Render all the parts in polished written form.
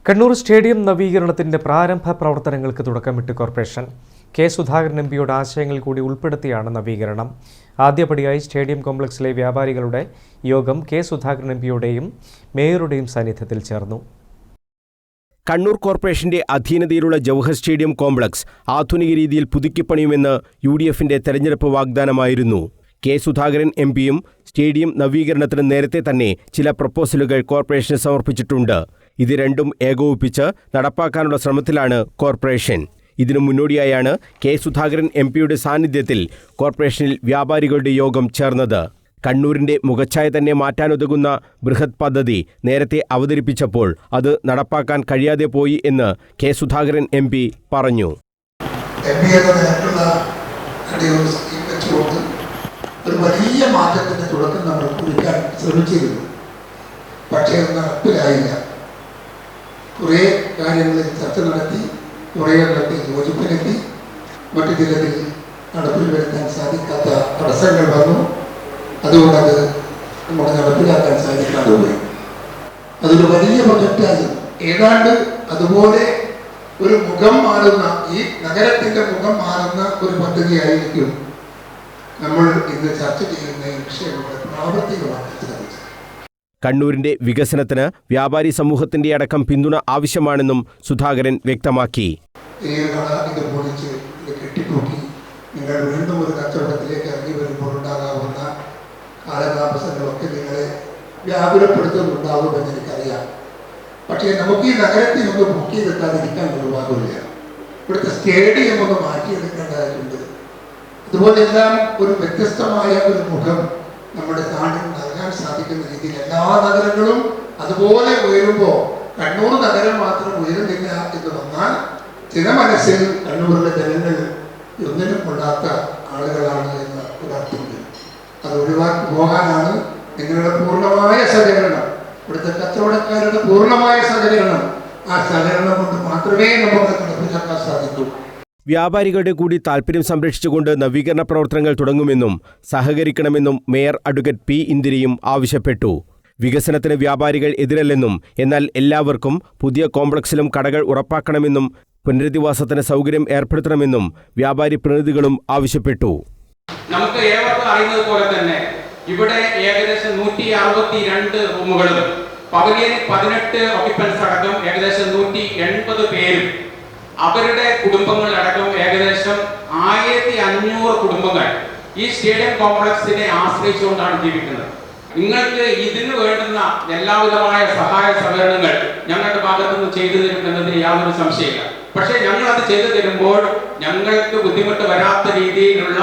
Kannur stadium നവീകരണത്തിന്റെ പ്രാരംഭ പ്രവർത്തനങ്ങൾക്ക് തുടക്കമിട്ട് corporation. K Sudhakaran എംപിയുടെ ആശയങ്ങൾ കൂടി ഉൾപ്പെടുത്തിയാണ് നവീകരണം. ആദ്യപടിയായി സ്റ്റേഡിയം കോംപ്ലക്സിലെ വ്യാപാരികളുടെ യോഗം കെ സുധാകരൻ എംപിയുടെയും മേയറുടെയും സാന്നിധ്യത്തിൽ ചേർന്നു. കണ്ണൂർ കോർപ്പറേഷന്റെ അധീനതയിലുള്ള ജവഹർ സ്റ്റേഡിയം കോംപ്ലക്സ് ആധുനിക രീതിയിൽ പുതുക്കിപ്പണിയുമെന്ന് UDFന്റെ തെരഞ്ഞെടുപ്പ് വാഗ്ദാനമായിരുന്നു. കെ സുധാകരൻ എംപിയും സ്റ്റേഡിയം നവീകരണത്തിന് നേരത്തെ തന്നെ ചില പ്രപ്പോസലുകൾ കോർപ്പറേഷന് സമർപ്പിച്ചിട്ടുണ്ട്. ഇത് രണ്ടും ഏകോപിപ്പിച്ച് നടപ്പാക്കാനുള്ള ശ്രമത്തിലാണ് കോർപ്പറേഷൻ. ഇതിനു മുന്നോടിയായാണ് കെ സുധാകരൻ എംപിയുടെ സാന്നിധ്യത്തിൽ കോർപ്പറേഷനിൽ വ്യാപാരികളുടെ യോഗം ചേർന്നത്. കണ്ണൂരിന്റെ മുഖച്ഛായ തന്നെ മാറ്റാനുതകുന്ന ബൃഹത് പദ്ധതി നേരത്തെ അവതരിപ്പിച്ചപ്പോൾ അത് നടപ്പാക്കാൻ കഴിയാതെ പോയി എന്ന് കെ സുധാകരൻ MP പറഞ്ഞു. ഒരു വലിയ മാറ്റത്തിന്റെ തുടക്കം നമ്മൾ കുറിക്കാൻ ശ്രമിച്ചിരുന്നു. പക്ഷേ അത് നടപ്പിലായില്ല. കുറേ കാര്യങ്ങളിൽ ചർച്ച നടത്തി, കുറേ എണ്ണത്തിൽ യോജിപ്പിലെത്തി, മറ്റു ചിലതിൽ നടപ്പിൽ വരുത്താൻ സാധിക്കാത്ത തടസ്സങ്ങൾ വന്നു. അതുകൊണ്ടത് നമുക്ക് നടപ്പിലാക്കാൻ സാധിക്കാതെ പോയി. അതൊരു വലിയ പ്രൊജക്റ്റായിരുന്നു. ഏതാണ്ട് അതുപോലെ ഒരു മുഖം മാറുന്ന, ഈ നഗരത്തിന്റെ മുഖം മാറുന്ന ഒരു പദ്ധതിയായിരിക്കും നമ്മൾ ഇന്ന് ചർച്ച ചെയ്യുന്ന വിഷയങ്ങളുടെ പ്രാവർത്തികമാക്കാൻ സാധിച്ചു. കണ്ണൂരിന്റെ വികസനത്തിന് വ്യാപാരി സമൂഹത്തിന്റെ അടക്കം പിന്തുണ ആവശ്യമാണെന്നും സുധാകരൻ വ്യക്തമാക്കി. ഇത് പൊളിച്ച് ഇത് കെട്ടിത്തൂക്കി നിങ്ങൾ വീണ്ടും ഒരു കച്ചവടത്തിലേക്ക് ഇറങ്ങി വരുമ്പോൾ ഉണ്ടാകാവുന്ന കാലതാമസങ്ങളൊക്കെ നിങ്ങളെ വ്യാകുലപ്പെടുത്തുന്നുണ്ടാകുമെന്ന് എനിക്കറിയാം. പക്ഷേ നമുക്ക് ഈ നഗരത്തിൽ ഒന്ന് പൊക്കിയെടുക്കാതിരിക്കാൻ നിർവാഹമില്ല. ഇവിടുത്തെ സ്റ്റേഡിയം ഒന്ന് മാറ്റിയെടുക്കേണ്ടതായിട്ടുണ്ട്. അതുപോലെല്ലാം ഒരു വ്യത്യസ്തമായ ഒരു മുഖം നമ്മുടെ നാടിന് നൽകാൻ സാധിക്കുന്ന രീതിയിൽ എല്ലാ നഗരങ്ങളും അതുപോലെ ഉയരുമ്പോൾ കണ്ണൂർ നഗരം മാത്രം ഉയരുന്നില്ല എന്ന് വന്നാൽ ചില മനസ്സിൽ കണ്ണൂരിലെ ജനങ്ങൾ ഒന്നിനും കൊള്ളാത്ത ആളുകളാണ് എന്ന ഒരർത്ഥമുണ്ട്. അത് ഒഴിവാക്കി പോകാനാണ് നിങ്ങളുടെ പൂർണ്ണമായ സഹകരണം, ഇവിടുത്തെ കച്ചവടക്കാരുടെ പൂർണ്ണമായ സഹകരണം. ആ സഹകരണം കൊണ്ട് മാത്രമേ നമുക്ക് നടപ്പിലാക്കാൻ സാധിക്കൂ. വ്യാപാരികളുടെ കൂടി താൽപര്യം സംരക്ഷിച്ചുകൊണ്ട് നവീകരണ പ്രവർത്തനങ്ങൾ തുടങ്ങുമെന്നും സഹകരിക്കണമെന്നും മേയർ അഡ്വക്കേറ്റ് P. ഇന്ദിരയും ആവശ്യപ്പെട്ടു. വികസനത്തിന് വ്യാപാരികൾ എതിരല്ലെന്നും എന്നാൽ എല്ലാവർക്കും പുതിയ കോംപ്ലക്സിലും കടകൾ ഉറപ്പാക്കണമെന്നും പുനരധിവാസത്തിന് സൗകര്യം ഏർപ്പെടുത്തണമെന്നും വ്യാപാരി പ്രതിനിധികളും ആവശ്യപ്പെട്ടു. നമുക്ക് ഏവർക്കും അറിയുന്നത് പോലെ തന്നെ ഇവിടെ ഏകദേശം 162 റൂമുകളും പവലിയന് 18 ഓക്യുപ്പൻസ് അടക്കം ഏകദേശം 180 പേരും അവരുടെ കുടുംബങ്ങൾ അടക്കം ഏകദേശം 1500 കുടുംബങ്ങൾ ഈ സ്റ്റേഡിയം കോംപ്ലക്സിനെ ആശ്രയിച്ചുകൊണ്ടാണ് ജീവിക്കുന്നത്. നിങ്ങൾക്ക് ഇതിന് വേണ്ടുന്ന എല്ലാവിധമായ സഹായ സഹകരണങ്ങൾ ഞങ്ങളുടെ ഭാഗത്തുനിന്ന് ചെയ്തു തരുമെന്നതിന് യാതൊരു സംശയമില്ല. പക്ഷേ ഞങ്ങൾ അത് ചെയ്തു തരുമ്പോൾ ഞങ്ങൾക്ക് ബുദ്ധിമുട്ട് വരാത്ത രീതിയിലുള്ള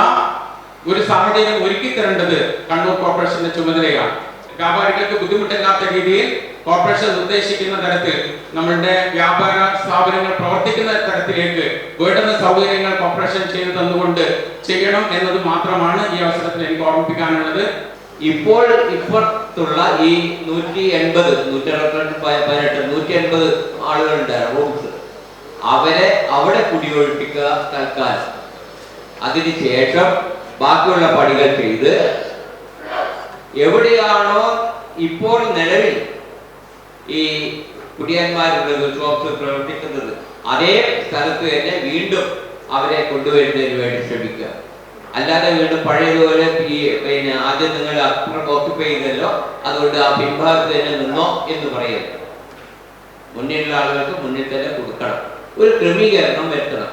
ഒരു സാഹചര്യം ഒരുക്കി തരേണ്ടത് കണ്ണൂർ കോർപ്പറേഷന്റെ ചുമതലയാണ്. വ്യാപാരികൾക്ക് ബുദ്ധിമുട്ടില്ലാത്ത രീതിയിൽ കോർപ്പറേഷൻ നിർദ്ദേശിക്കുന്ന തരത്തിൽ നമ്മളുടെ വ്യാപാര സ്ഥാപനങ്ങൾ പ്രവർത്തിക്കുന്ന തരത്തിലേക്ക് വേണ്ടുന്ന സൗകര്യങ്ങൾ കോർപ്പറേഷൻ ചെയ്തു തന്നുകൊണ്ട് ചെയ്യണം എന്നത് മാത്രമാണ് ഈ അവസരത്തിൽ എനിക്ക് ഓർമ്മിപ്പിക്കാനുള്ളത്. ഇപ്പോഴത്തുള്ള ഈ 180 ആളുകളുണ്ട് റൂംസ്, അവരെ അവിടെ കുടിയൊഴിപ്പിക്കുക തൽക്കാലം. അതിനുശേഷം ബാക്കിയുള്ള പണികൾ ചെയ്ത് എവിടെയാണോ ഇപ്പോൾ നിലവിൽ ഈ കുടിയന്മാരുടെ ഷോപ്സ് പ്രവർത്തിക്കുന്നത് അതേ സ്ഥലത്ത് തന്നെ വീണ്ടും അവരെ കൊണ്ടുവരുന്നതിന് വേണ്ടി ശ്രമിക്കുക. അല്ലാതെ വീണ്ടും പഴയതുപോലെ ആദ്യം നിങ്ങൾ അപ്പുറം ഓക്യുപ്പൈ ചെയ്തല്ലോ, അതുകൊണ്ട് ആ പിൻഭാഗത്ത് തന്നെ നിന്നോ എന്ന് പറയരുത്. മുന്നിലുള്ള ആളുകൾക്ക് മുന്നിൽ തന്നെ കൊടുക്കണം, ഒരു ക്രമീകരണം വരുത്തണം.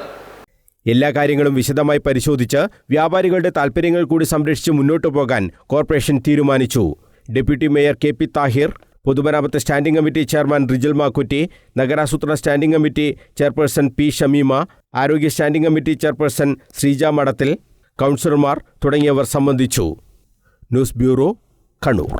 എല്ലാ കാര്യങ്ങളും വിശദമായി പരിശോധിച്ച് വ്യാപാരികളുടെ താൽപ്പര്യങ്ങൾ കൂടി സംരക്ഷിച്ച് മുന്നോട്ടു പോകാൻ കോർപ്പറേഷൻ തീരുമാനിച്ചു. ഡെപ്യൂട്ടി മേയർ KP താഹിർ, പൊതുമരാമത്ത് standing committee chairman Rijil Makkutty, നഗരാസൂത്രണ standing committee chairperson P. Shameema, ആരോഗ്യ standing committee chairperson Sreeja Madathil, കൗൺസിലർമാർ തുടങ്ങിയവർ സംബന്ധിച്ചു. News bureau, Kannur.